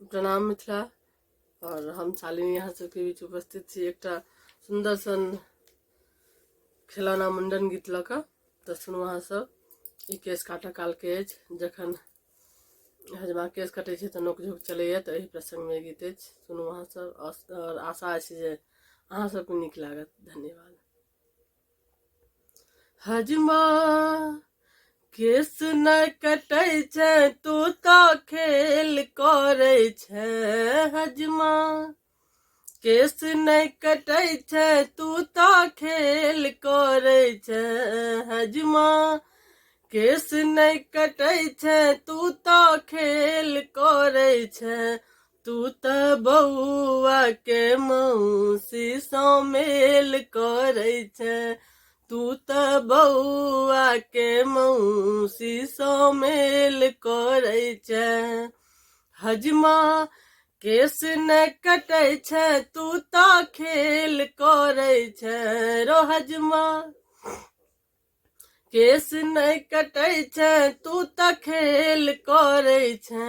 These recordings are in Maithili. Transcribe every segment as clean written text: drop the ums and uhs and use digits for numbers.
प्रणाम मिथिला। और हम शालिनी यहाँ सबके बीच उपस्थित छी एकटा सुंदर सन खिलौना मुंडन गीत लऽ कऽ। तऽ सुनू अहाँ सब। ई केश काटऽ काल के अछि, जखन हजमा केश कटै छै तऽ नोकझोंक चलैया, तऽ एहि प्रसंग में गीत अछि। सुनू अहाँ सब और आशा अछि जे अहाँ सबके नीक लागत। धन्यवाद। हजमा केस न कटै छै तू तऽ खेल करै छै। हजमा केस नहीं कटै छै तू तऽ खेल करै छै। हजमा केस नहीं कटै छै तू तऽ खेल करै छै। तू तऽ बउआ के मौसी सँ मेल करै छै। तू तऽ बउआ के मौसी सँ मेल करै छै। हजमा केस नहीं कटै छै तू तऽ खेल करै छै। रो हजमा केस नहीं कटै छै तू तऽ खेल करै छै।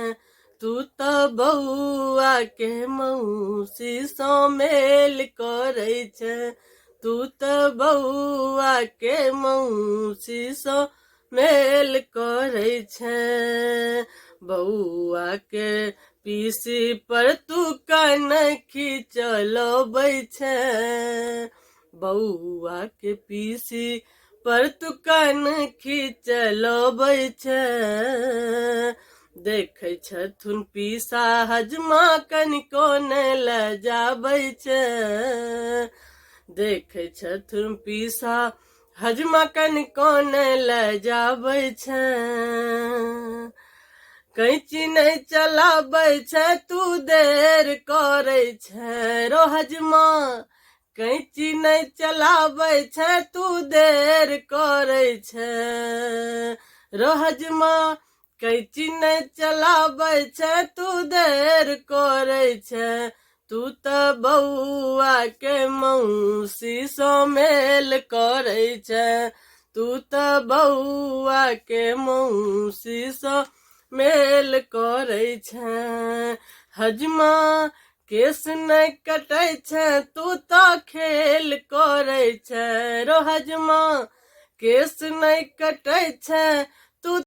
तू तऽ बउआ के मौसी सँ मेल करै छै। तू तऽ बउआ के मौसी सँ मेल करै छै। बउआ के पीसी पर तू कनखी चलबै छै। बउआ के पीसी पर तू कनखी चलबै छै। देखै छथुन पीसा हजमा कनिको नहि लजाबै छै। देखै छथुन पीसा हजमा कनिको नहि लजाबै छै। कैंची नहीं चलाबै छै तू देर करै छै। रो हजमा कैंची नहीं चलाबै छै तू देर करै छै। रो हजमा कैंची नहीं चलाबै छै तू देर करै छै। तू तऽ बउआ के मौसी सँ मेल करै छै। तू तऽ बउआ के मौसी सँ मेल करै छै। हजमा केस नहीं कटै छै तू तऽ खेल करै छै। रो हजमा केस नहीं कटै छै